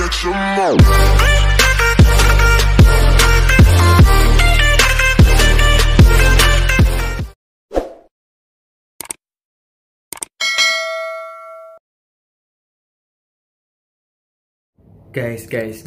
get your mo.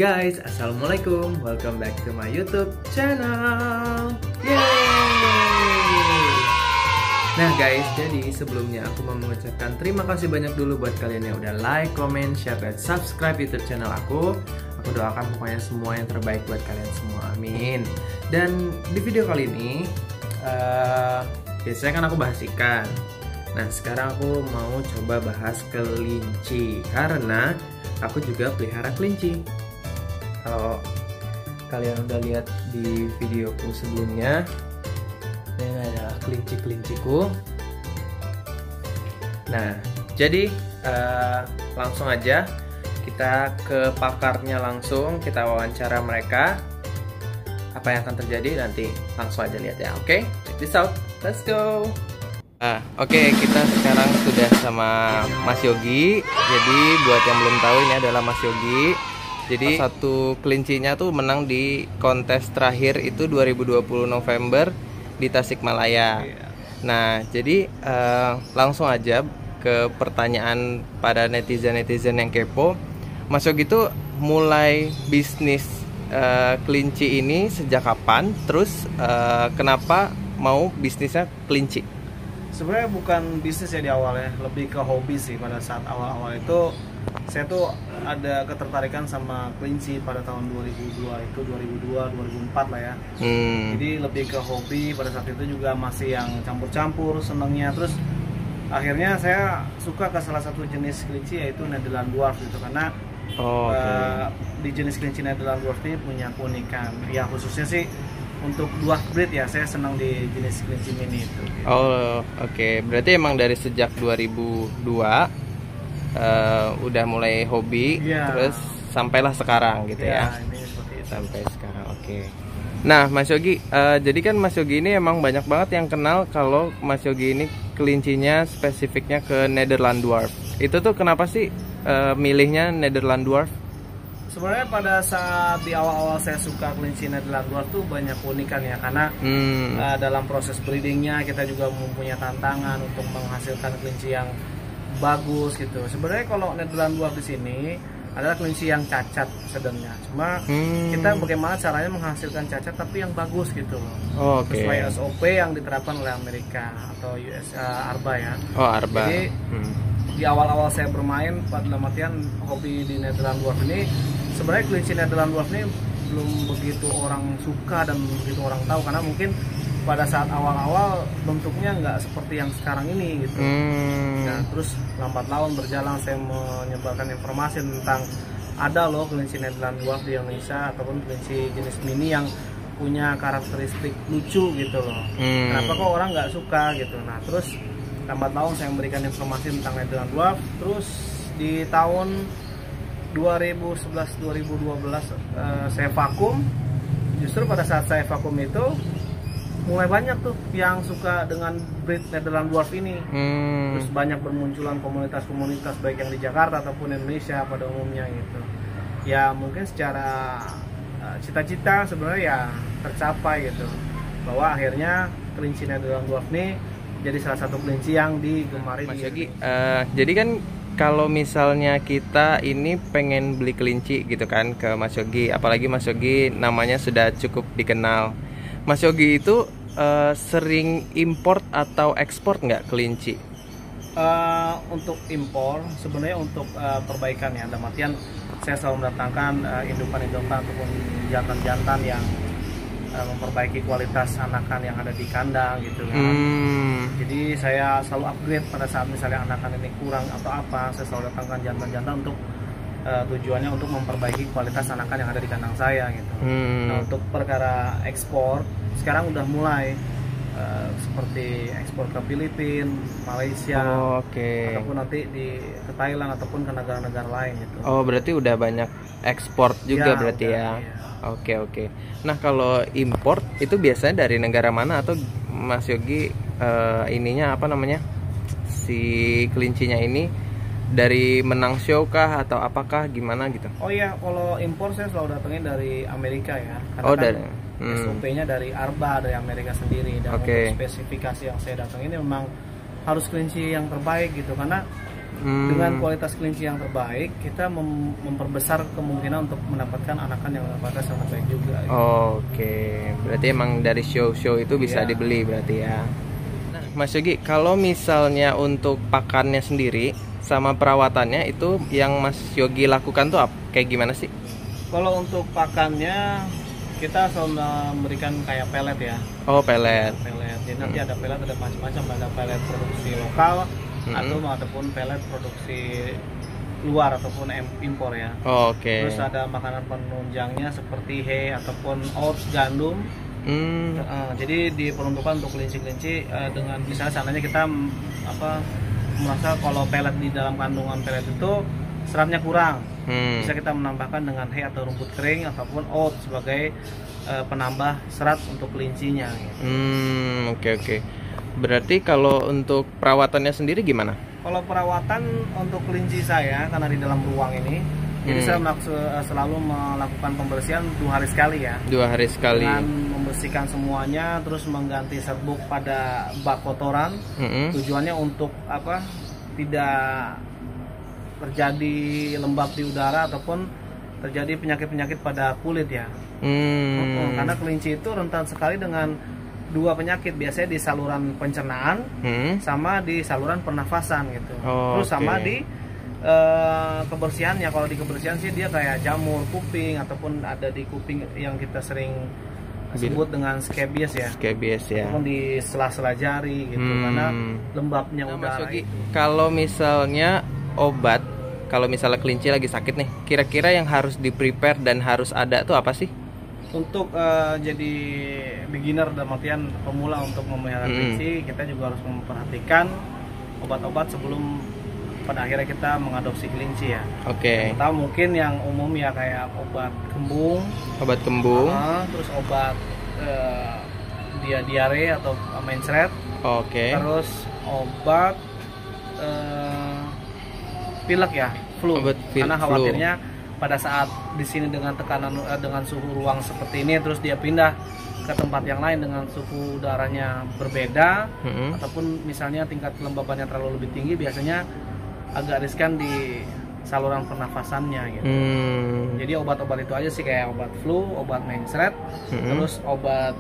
Guys, assalamualaikum, welcome back to my YouTube channel. Yeay! Nah guys, jadi sebelumnya aku mau mengucapkan terima kasih banyak dulu buat kalian yang udah like, comment, share, dan subscribe YouTube channel aku. Aku doakan pokoknya semua yang terbaik buat kalian semua, amin. Dan di video kali ini, biasanya kan aku bahas ikan. Nah sekarang aku mau coba bahas kelinci karena aku juga pelihara kelinci. Kalau kalian udah lihat di videoku sebelumnya, ini adalah kelinci-kelinciku. Nah, jadi langsung aja kita ke pakarnya, langsung kita wawancara mereka. Apa yang akan terjadi nanti langsung aja lihat ya. Oke, check this out. Let's go. Oke, kita sekarang sudah sama Mas Yogi. Jadi buat yang belum tahu, ini adalah Mas Yogi. Jadi satu kelincinya tuh menang di kontes terakhir itu 2020 November di Tasikmalaya. Nah, jadi langsung aja ke pertanyaan pada netizen-netizen yang kepo. Mas Yogi tuh mulai bisnis kelinci ini sejak kapan? Terus kenapa mau bisnisnya kelinci? Sebenarnya bukan bisnis ya di awalnya, lebih ke hobi sih. Pada saat awal-awal itu saya tuh ada ketertarikan sama kelinci pada tahun 2002 itu 2004 lah ya. Jadi lebih ke hobi, pada saat itu juga masih yang campur-campur senengnya. Terus akhirnya saya suka ke salah satu jenis kelinci, yaitu Nederland Dwarf gitu, karena di jenis kelinci Nederland Dwarf ini punya keunikan. Ya khususnya sih untuk dwarf breed ya, saya senang di jenis kelinci mini itu. Oke. Berarti emang dari sejak 2002 udah mulai hobi, terus sampailah sekarang gitu ya. Ini seperti itu. Sampai sekarang, oke. Nah, Mas Yogi, jadi kan Mas Yogi ini emang banyak banget yang kenal kalau Mas Yogi ini kelincinya spesifiknya ke Nederland Dwarf. Itu tuh kenapa sih milihnya Nederland Dwarf? Sebenarnya pada saat di awal-awal saya suka kelinci Nederland Dwarf tuh banyak keunikan ya, karena dalam proses breedingnya kita juga mempunyai tantangan untuk menghasilkan kelinci yang bagus gitu. Sebenarnya kalau Nederland Dwarf di sini adalah kelinci yang cacat sebenarnya, cuma kita bagaimana caranya menghasilkan cacat tapi yang bagus gitu loh. Sesuai SOP yang diterapkan oleh Amerika atau US ARBA ya. ARBA. Jadi di awal-awal saya bermain pada latihan hobi di Nederland Dwarf ini, sebenarnya kelinci Nederland Dwarf ini belum begitu orang suka dan begitu orang tahu, karena mungkin pada saat awal-awal bentuknya nggak seperti yang sekarang ini gitu. Nah, terus lambat laun berjalan saya menyebarkan informasi tentang ada loh kelinci Nederland Dwarf di Indonesia ataupun kelinci jenis mini yang punya karakteristik lucu gitu loh. Kenapa kok orang nggak suka gitu? Nah, terus lambat laun saya memberikan informasi tentang Nederland Dwarf. Terus di tahun 2011-2012 saya vakum. Justru pada saat saya vakum itu mulai banyak tuh yang suka dengan breed Nederland Dwarf ini. Terus banyak bermunculan komunitas-komunitas baik yang di Jakarta ataupun Indonesia pada umumnya gitu. Ya mungkin secara cita-cita sebenarnya ya tercapai gitu, bahwa akhirnya kelinci Nederland Dwarf ini jadi salah satu kelinci yang digemari. Mas Yogi, jadi kan kalau misalnya kita ini pengen beli kelinci gitu kan ke Mas Yogi, apalagi Mas Yogi namanya sudah cukup dikenal. Mas Yogi itu sering import atau ekspor nggak kelinci? Untuk impor sebenarnya untuk perbaikan ya, dalam artian saya selalu mendatangkan indukan-indukan ataupun jantan-jantan yang memperbaiki kualitas anakan yang ada di kandang gitu kan. Jadi saya selalu upgrade pada saat misalnya anakan ini kurang atau apa, saya selalu datangkan jantan-jantan untuk tujuannya untuk memperbaiki kualitas anakan yang ada di kandang saya gitu. Nah, untuk perkara ekspor sekarang udah mulai seperti ekspor ke Filipina, Malaysia, ataupun nanti ke Thailand ataupun ke negara-negara lain gitu. Berarti udah banyak ekspor juga berarti ya. Oke. Nah kalau import itu biasanya dari negara mana, atau Mas Yogi ininya apa namanya, si kelincinya ini dari menang show kah atau apakah gimana gitu? Oh iya, kalau impor saya selalu datangin dari Amerika ya. Karena Oh, kan dari SOP-nya dari Arba, dari Amerika sendiri. Dan Oke. untuk spesifikasi yang saya datangin memang harus kelinci yang terbaik gitu. Karena dengan kualitas kelinci yang terbaik, kita memperbesar kemungkinan untuk mendapatkan anakan yang kualitas yang terbaik juga gitu. Oke, berarti emang dari show-show itu bisa Iya. dibeli berarti ya. Nah, Mas Yogi, kalau misalnya untuk pakannya sendiri sama perawatannya itu yang Mas Yogi lakukan tuh kayak gimana sih? Kalau untuk pakannya, kita selalu memberikan kayak pelet ya. Oh, pelet. Pelet. Jadi nanti ada pelet, ada macam-macam, ada pelet produksi lokal ataupun pelet produksi luar ataupun impor ya. Oh, oke. Terus ada makanan penunjangnya seperti hay ataupun oats, gandum. Jadi diperuntukkan untuk kelinci-kelinci dengan misalnya seandainya kita merasa kalau pelet di dalam kandungan pelet itu seratnya kurang, bisa kita menambahkan dengan hay atau rumput kering ataupun oats sebagai penambah serat untuk kelincinya gitu. Oke. Berarti kalau untuk perawatannya sendiri gimana? Kalau perawatan untuk kelinci saya, karena di dalam ruang ini, jadi saya selalu melakukan pembersihan 2 hari sekali ya. 2 hari sekali. Dengan membersihkan semuanya, terus mengganti serbuk pada bak kotoran. Tujuannya untuk tidak terjadi lembab di udara ataupun terjadi penyakit-penyakit pada kulit ya. Karena kelinci itu rentan sekali dengan 2 penyakit, biasanya di saluran pencernaan sama di saluran pernafasan gitu. Terus sama di kebersihannya. Kalau di kebersihan sih dia kayak jamur kuping ataupun ada di kuping yang kita sering sebut dengan scabies ya. Scabies ya. Ataupun di sela-sela jari gitu karena lembabnya udara. Mas Yogi, kalau misalnya obat, kalau misalnya kelinci lagi sakit nih, kira-kira yang harus di prepare dan harus ada tuh apa sih? Untuk jadi beginner dalam artian pemula untuk memelihara kelinci, kita juga harus memperhatikan obat-obat sebelum pada akhirnya kita mengadopsi kelinci ya. Oke. Kita mungkin yang umum ya kayak obat kembung, terus obat diare atau mencret, terus obat pilek ya, flu. Karena khawatirnya pada saat di sini dengan tekanan dengan suhu ruang seperti ini, terus dia pindah ke tempat yang lain dengan suhu udaranya berbeda, ataupun misalnya tingkat kelembabannya terlalu lebih tinggi, biasanya agak riskan di saluran pernafasannya gitu. Jadi obat-obat itu aja sih, kayak obat flu, obat mencret, terus obat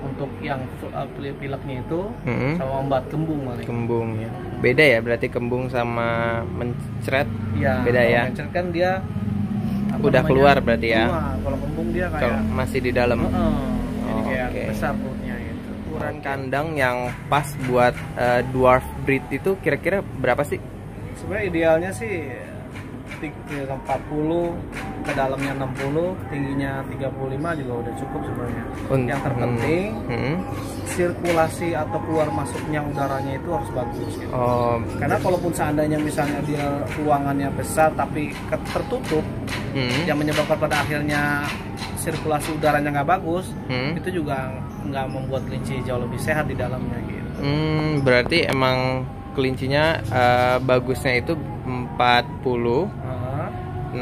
untuk yang pileknya itu, sama obat kembung paling. Kembung ya. Beda ya berarti kembung sama mencret? Ya, beda ya. Mencret kan dia udah keluar berarti ya. Kalau kembung dia kayak masih di dalam. Jadi kayak besar perutnya gitu. Ukuran kandang yang pas buat dwarf breed itu kira-kira berapa sih? Sebenarnya idealnya sih 40, ke dalamnya 60, tingginya 35 juga udah cukup sebenarnya. Yang terpenting sirkulasi atau keluar masuknya udaranya itu harus bagus gitu. Karena kalaupun seandainya misalnya dia ruangannya besar tapi tertutup, yang menyebabkan pada akhirnya sirkulasi udaranya nggak bagus, itu juga nggak membuat kelinci jauh lebih sehat di dalamnya gitu. Berarti emang kelincinya bagusnya itu 40, 60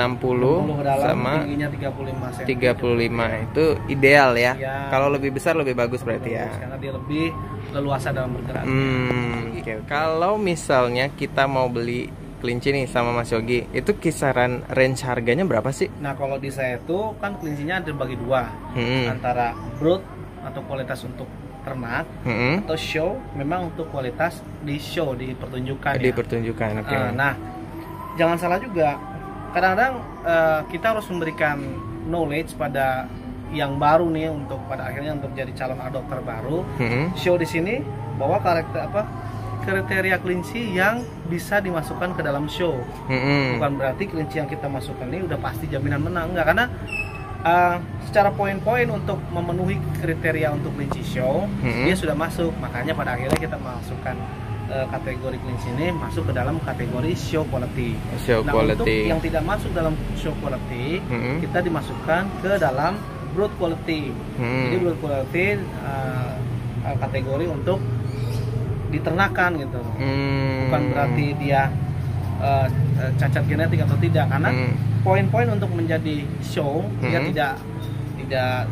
sama tingginya 35 cm. 35 itu ideal ya. Kalau lebih besar lebih bagus berarti ya. Karena dia lebih leluasa dalam bergerak. Kalau misalnya kita mau beli kelinci nih sama Mas Yogi, itu kisaran range harganya berapa sih? Nah, kalau di saya itu kan kelincinya terbagi 2, antara brood atau kualitas untuk ternak, atau show memang untuk kualitas di show, di pertunjukan. Di pertunjukan, oke. Nah, jangan salah juga. Kadang-kadang kita harus memberikan knowledge pada yang baru nih, untuk pada akhirnya untuk jadi calon adopter baru. Show di sini bahwa kriteria kelinci yang bisa dimasukkan ke dalam show. Bukan berarti kelinci yang kita masukkan ini udah pasti jaminan menang, enggak, karena secara poin-poin untuk memenuhi kriteria untuk kelinci show dia sudah masuk, makanya pada akhirnya kita masukkan kategori kelinci ini masuk ke dalam kategori show quality. Untuk yang tidak masuk dalam show quality, kita dimasukkan ke dalam brood quality. Jadi brood quality kategori untuk diternakan gitu. Bukan berarti dia cacat genetik atau tidak, karena poin-poin untuk menjadi show dia tidak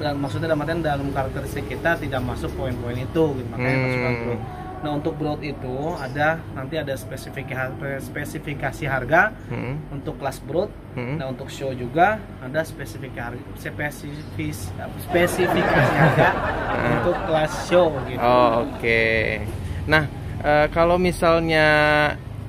dan maksudnya dalam karakteristik kita tidak masuk poin-poin itu gitu, makanya masukkan growth. Nah untuk growth itu nanti ada spesifikasi harga untuk kelas growth. Nah untuk show juga ada spesifikasi harga untuk kelas show gitu. Oke. Nah kalau misalnya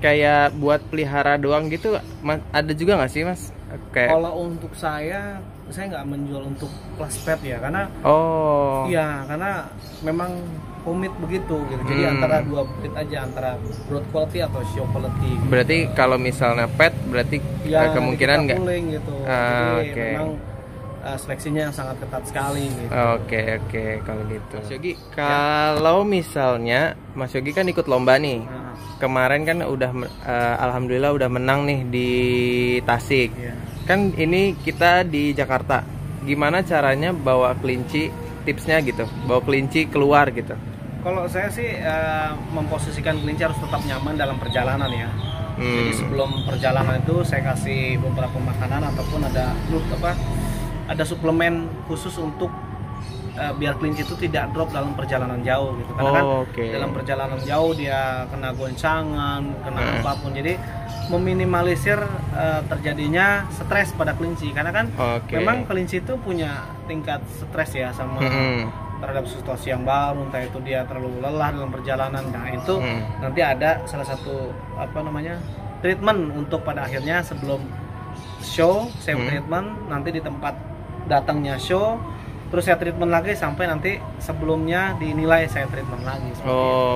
kayak buat pelihara doang gitu, ada juga nggak sih mas? Kalau untuk saya nggak menjual untuk kelas pet ya, karena karena memang komit begitu gitu. Jadi antara dua breed aja, antara broad quality atau show quality gitu. Berarti kalau misalnya pet berarti kemungkinan nggak gitu. Jadi memang seleksinya yang sangat ketat sekali gitu. Oke kalau gitu. Mas Yogi, kalau misalnya Mas Yogi kan ikut lomba nih. Kemarin kan udah alhamdulillah udah menang nih di Tasik. Kan ini kita di Jakarta. Gimana caranya bawa kelinci, tipsnya gitu, bawa kelinci keluar gitu? Kalau saya sih memposisikan kelinci harus tetap nyaman dalam perjalanan ya. Jadi sebelum perjalanan itu saya kasih beberapa makanan ataupun ada suplemen khusus untuk biar kelinci itu tidak drop dalam perjalanan jauh gitu. Karena kan dalam perjalanan jauh dia kena goncangan, kena apapun. Jadi meminimalisir terjadinya stres pada kelinci, karena kan memang kelinci itu punya tingkat stres ya sama terhadap situasi yang baru, entah itu dia terlalu lelah dalam perjalanan. Nah itu nanti ada salah satu treatment untuk pada akhirnya sebelum show saya treatment, nanti di tempat datangnya show terus saya treatment lagi sampai nanti sebelumnya dinilai saya treatment lagi.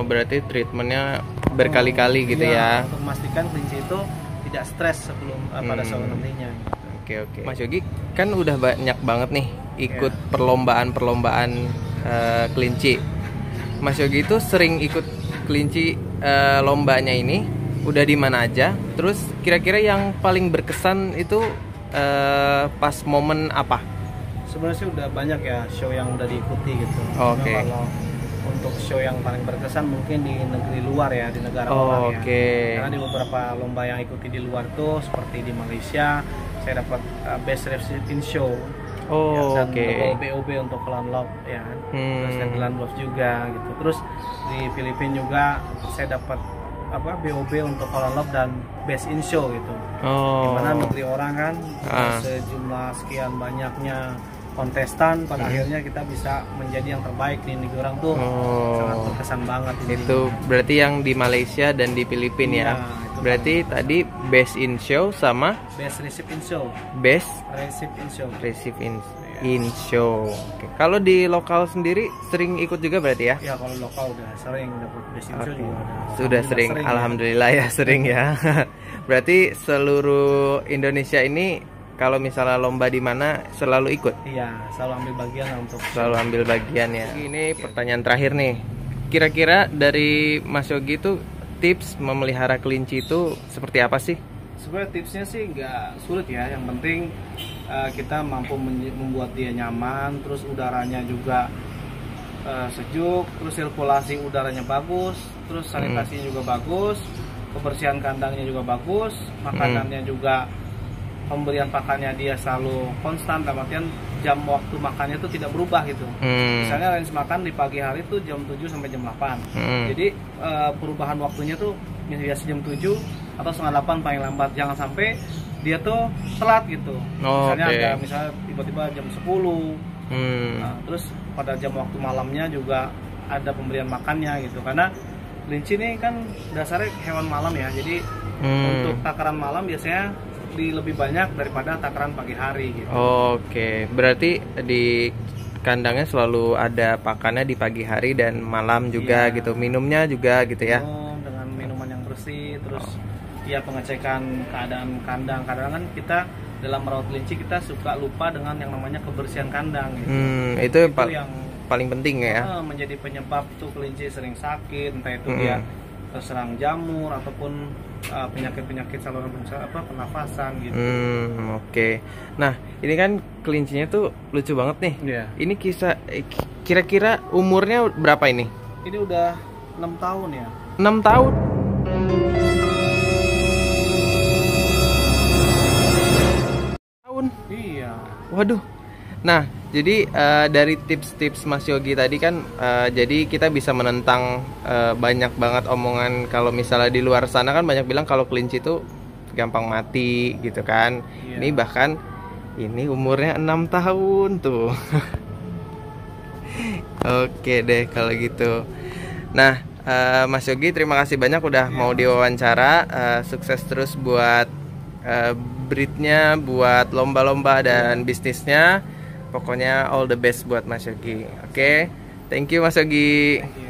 Berarti treatmentnya berkali-kali gitu ya? Untuk memastikan kelinci itu tidak stres sebelum pada show nantinya. Oke. Mas Yogi kan udah banyak banget nih ikut perlombaan kelinci. Mas Yogi itu sering ikut kelinci lombanya ini udah di mana aja? Terus kira-kira yang paling berkesan itu pas momen apa? Sebenarnya sih udah banyak ya show yang udah diikuti gitu. Kalau untuk show yang paling berkesan mungkin di negeri luar ya, di negara orang ya. Karena di beberapa lomba yang ikuti di luar tuh seperti di Malaysia saya dapat best recipient show. Dan BOB untuk Clown Love ya. Terus Clown Love juga gitu. Terus di Filipina juga saya dapat BOB untuk Clown Love dan best in show gitu. Dimana negeri orang kan sejumlah sekian banyaknya kontestan, pada akhirnya kita bisa menjadi yang terbaik di negeri orang tuh sangat berkesan banget. Itu berarti yang di Malaysia dan di Filipina ya. Berarti tadi best in show sama best recipient show. Best recipient show. In show. Kalau di lokal sendiri sering ikut juga berarti ya? Ya kalau lokal udah sering dapat best in show juga. Sudah sering alhamdulillah ya sering ya. Berarti seluruh Indonesia ini kalau misalnya lomba di mana selalu ikut? Iya, selalu ambil bagian untuk. Selalu ambil bagian ya. Ini pertanyaan terakhir nih. Kira-kira dari Mas Yogi itu tips memelihara kelinci itu seperti apa sih? Sebenarnya tipsnya sih nggak sulit ya. Yang penting kita mampu membuat dia nyaman, terus udaranya juga sejuk, terus sirkulasi udaranya bagus, terus sanitasinya juga bagus, kebersihan kandangnya juga bagus, makanannya juga. Pemberian pakannya dia selalu konstan, dalam artian jam waktu makannya itu tidak berubah gitu. Misalnya range makan di pagi hari itu jam 7 sampai jam 8. Jadi perubahan waktunya tuh biasa jam 7 atau setengah 8 paling lambat. Jangan sampai dia tuh telat gitu. Misalnya misalnya tiba-tiba jam 10. Nah, terus pada jam waktu malamnya juga ada pemberian makannya gitu. Karena kelinci ini kan dasarnya hewan malam ya. Jadi untuk takaran malam biasanya lebih banyak daripada takaran pagi hari gitu. Berarti di kandangnya selalu ada pakannya di pagi hari dan malam juga gitu. Minumnya juga gitu ya. Dengan minuman yang bersih, terus pengecekan keadaan kandang. Kadang kan kita dalam merawat kelinci kita suka lupa dengan yang namanya kebersihan kandang gitu. Itu yang paling penting ya. Menjadi penyebab tuh kelinci sering sakit, entah itu dia terserang jamur ataupun penyakit-penyakit saluran pernafasan gitu. Nah, ini kan kelincinya tuh lucu banget nih. Ini kira-kira umurnya berapa ini? Ini udah 6 tahun ya. 6 tahun. Iya. Waduh. Nah, jadi dari tips-tips Mas Yogi tadi kan, jadi kita bisa menentang banyak banget omongan kalau misalnya di luar sana kan banyak bilang kalau kelinci itu gampang mati gitu kan. Iya. Ini bahkan ini umurnya 6 tahun tuh. Oke deh kalau gitu. Nah, Mas Yogi terima kasih banyak udah mau diwawancara. Sukses terus buat breednya, buat lomba-lomba dan bisnisnya. Pokoknya all the best buat Mas Yogi. Oke, thank you Mas Yogi. Thank you.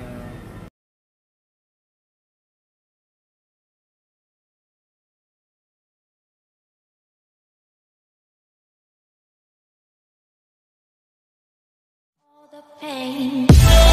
The pain.